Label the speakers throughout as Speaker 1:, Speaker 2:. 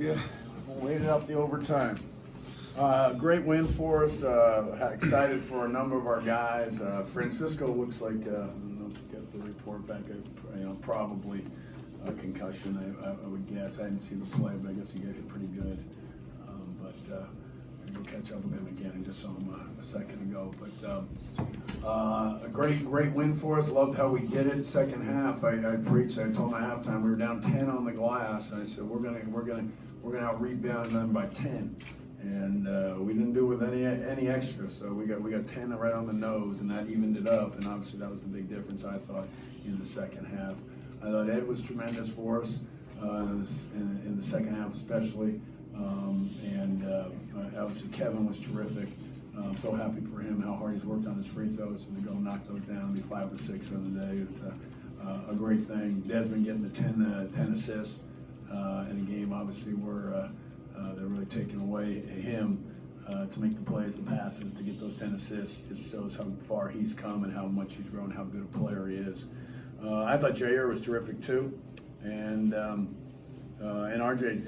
Speaker 1: Yeah, waited out the overtime. Great win for us. Excited for a number of our guys. Francisco looks like, I don't know if you get the report back, probably a concussion, I would guess. I didn't see the play, but I guess he got hit pretty good. But we'll catch up with him again. I just saw him a second ago. But a great win for us. Loved how we did it. Second half, I preached. I told them at halftime we were down 10 on the glass, and I said we're gonna out rebound them by 10, and we didn't do it with any extra. So we got 10 right on the nose, and that evened it up. And obviously that was the big difference I thought in the second half. I thought Ed was tremendous for us in the second half, especially, and obviously Kevin was terrific. I'm so happy for him, how hard he's worked on his free throws, and to go knock those down, be 5 or 6 on the day is a great thing. Desmond getting the 10 assists in a game, obviously, where they're really taking away him to make the plays, the passes, to get those 10 assists. Just shows how far he's come and how much he's grown, how good a player he is. I thought Jair was terrific too, and RJ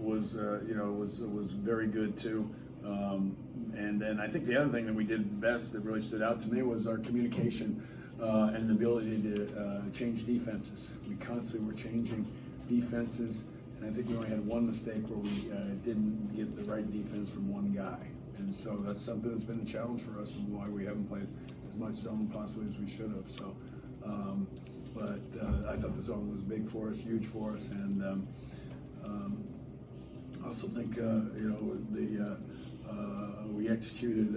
Speaker 1: was very good too. And then I think the other thing that we did best that really stood out to me was our communication and the ability to change defenses. We constantly were changing defenses, and I think we only had one mistake where we didn't get the right defense from one guy. And so that's something that's been a challenge for us and why we haven't played as much zone possibly as we should have. So, but I thought the zone was big for us, huge for us, and I also think we executed,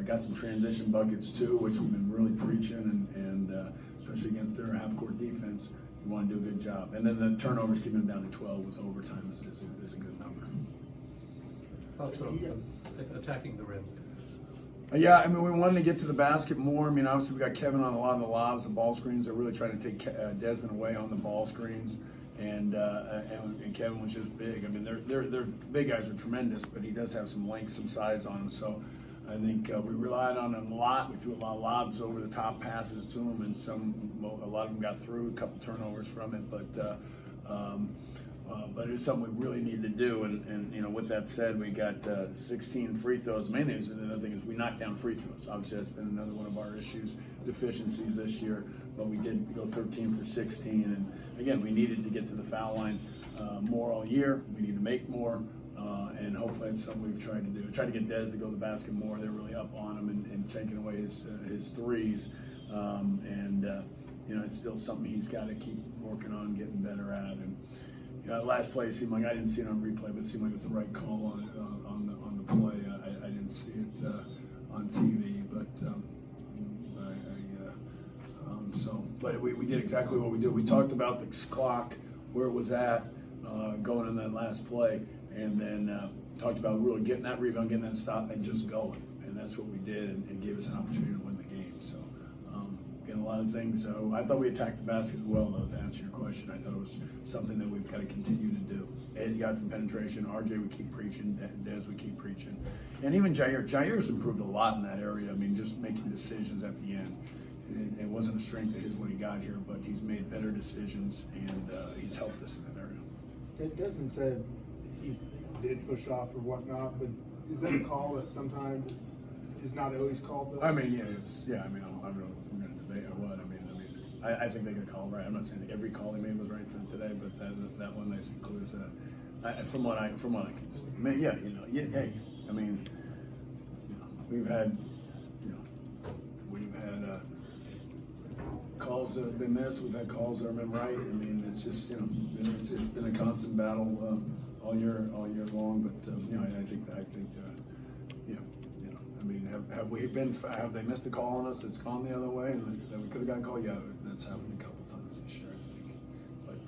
Speaker 1: got some transition buckets too, which we've been really preaching, and especially against their half-court defense, we want to do a good job. And then the turnovers keeping them down to 12 with overtime is a good number.
Speaker 2: Thoughts on attacking the rim?
Speaker 1: Yeah, I mean, we wanted to get to the basket more. I mean, obviously we got Kevin on a lot of the lobs, the ball screens. They're really trying to take Desmond away on the ball screens. And Kevin was just big. I mean, their big guys are tremendous, but he does have some length, some size on him. So I think we relied on him a lot. We threw a lot of lobs over the top passes to him, and a lot of them got through. A couple turnovers from it, but it's something we really need to do. And with that said, we got 16 free throws. The main thing is, another thing is we knocked down free throws. Obviously, that's been another one of our deficiencies this year. But we did go 13 for 16, and again, we needed to get to the foul line more all year. We need to make more, and hopefully that's something we've tried to do. Tried to get Dez to go to the basket more. They're really up on him and taking away his threes, it's still something he's got to keep working on, getting better at. And last play seemed like, I didn't see it on replay, but it seemed like it was the right call on the play. I didn't see it on TV, but. But we did exactly what we did. We talked about the clock, where it was at, going in that last play, and then talked about really getting that rebound, getting that stop, and just going. And that's what we did, and gave us an opportunity to win the game. So, getting a lot of things. I thought we attacked the basket well, though, to answer your question. I thought it was something that we've got to continue to do. Ed got some penetration. RJ, we keep preaching. Dez, we keep preaching. And even Jair's improved a lot in that area. I mean, just making decisions at the end. It wasn't a strength of his when he got here, but he's made better decisions, and he's helped us in that area.
Speaker 3: Desmond said he did push off or whatnot, but is that a call that sometimes is not always called, though?
Speaker 1: I mean, I don't know if we're going to debate or what. I think they got called right. I'm not saying that every call he made was right for today, but that one they includes from what I can see. I mean, hey, I mean, we've had calls that have been missed. We've had calls that have been right. I mean, it's just it's been a constant battle all year long. But I think I mean, have they missed a call on us that's gone the other way and that we could have gotten called? Yeah, that's happened a couple times this year, I think. But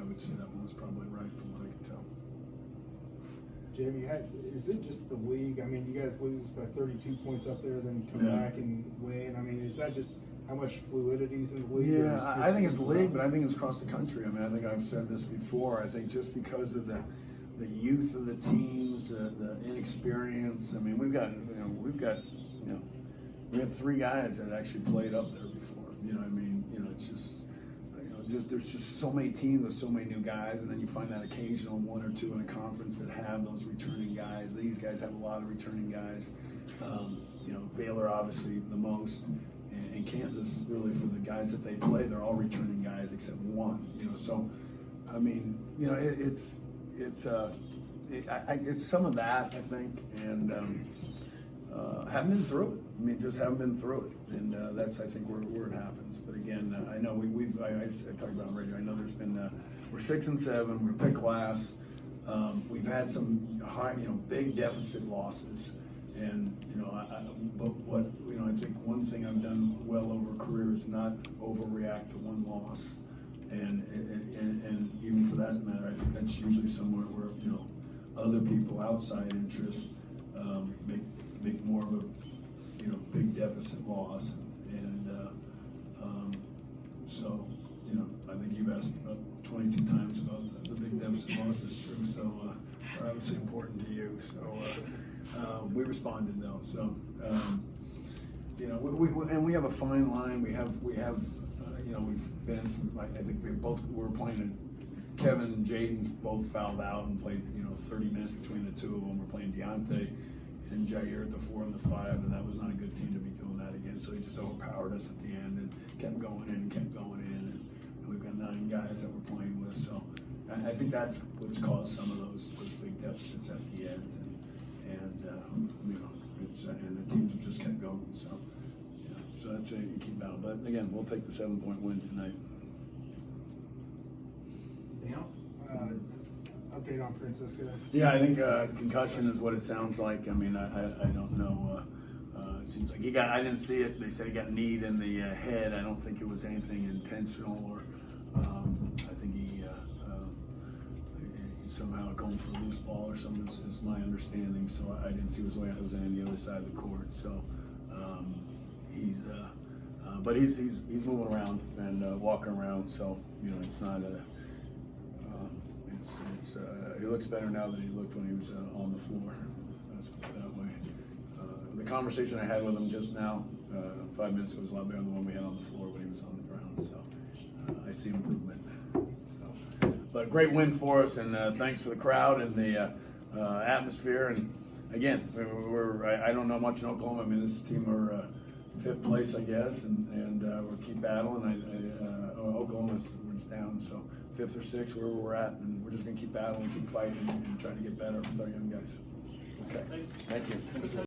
Speaker 1: I would say that one was probably right from what I could tell.
Speaker 3: Jamie, is it just the league? I mean, you guys lose by 32 points up there, then come back and win. I mean, is that just how much fluidity is in the league?
Speaker 1: Yeah, I think it's the league, but I think it's across the country. I mean, I think I've said this before. I think just because of the youth of the teams, the inexperience. I mean, we had 3 guys that actually played up there before. It's just there's just so many teams with so many new guys, and then you find that occasional one or two in a conference that have those returning guys. These guys have a lot of returning guys. Baylor obviously the most, and Kansas really for the guys that they play, they're all returning guys except one. So I mean, it's some of that I think, and haven't been through it. I mean, just haven't been through it, and that's I think where it happens. But again, I know I talked about on radio. I know there's been we're 6-7. We're picked last. We've had some high, big deficit losses, and but what I think one thing I've done well over a career is not overreact to one loss, and even for that matter, I think that's usually somewhere where other people outside interests make more of a big deficit loss, and so I think you've asked about 22 times about the big deficit loss is true, so obviously important to you. So we responded though. So we have a fine line. We have we've been in some, I think we're playing. Kevin and Jaden's both fouled out and played 30 minutes between the two of them. We're playing Deontay and Jair at the 4 and the 5, and that was not a good team to be doing that again. So he just overpowered us at the end and kept going in and kept going in. And we've got 9 guys that we're playing with. So I think that's what's caused some of those big deficits at the end. And the teams have just kept going. So so that's it. You keep out. But again, we'll take the 7-point win tonight.
Speaker 2: Anything else?
Speaker 3: Update on Francisco.
Speaker 1: Yeah, I think concussion is what it sounds like. I mean, I don't know. It seems like I didn't see it. They said he got kneed in the head. I don't think it was anything intentional, or I think he somehow going for a loose ball or something is my understanding. So I didn't see his way. I was on the other side of the court. So but he's moving around and walking around. So it's not a. He looks better now than he looked when he was on the floor. Let's put it that way. The conversation I had with him just now, 5 minutes ago, was a lot better than the one we had on the floor when he was on the ground. So I see improvement. So, but a great win for us, and thanks for the crowd and the atmosphere. And again, I don't know much in Oklahoma. I mean, this team are 5th place, I guess, and we'll keep battling. Oklahoma's down, so 5th or 6th, wherever we're at, and we're just going to keep battling, keep fighting, and trying to get better with our young guys. Okay, thank you.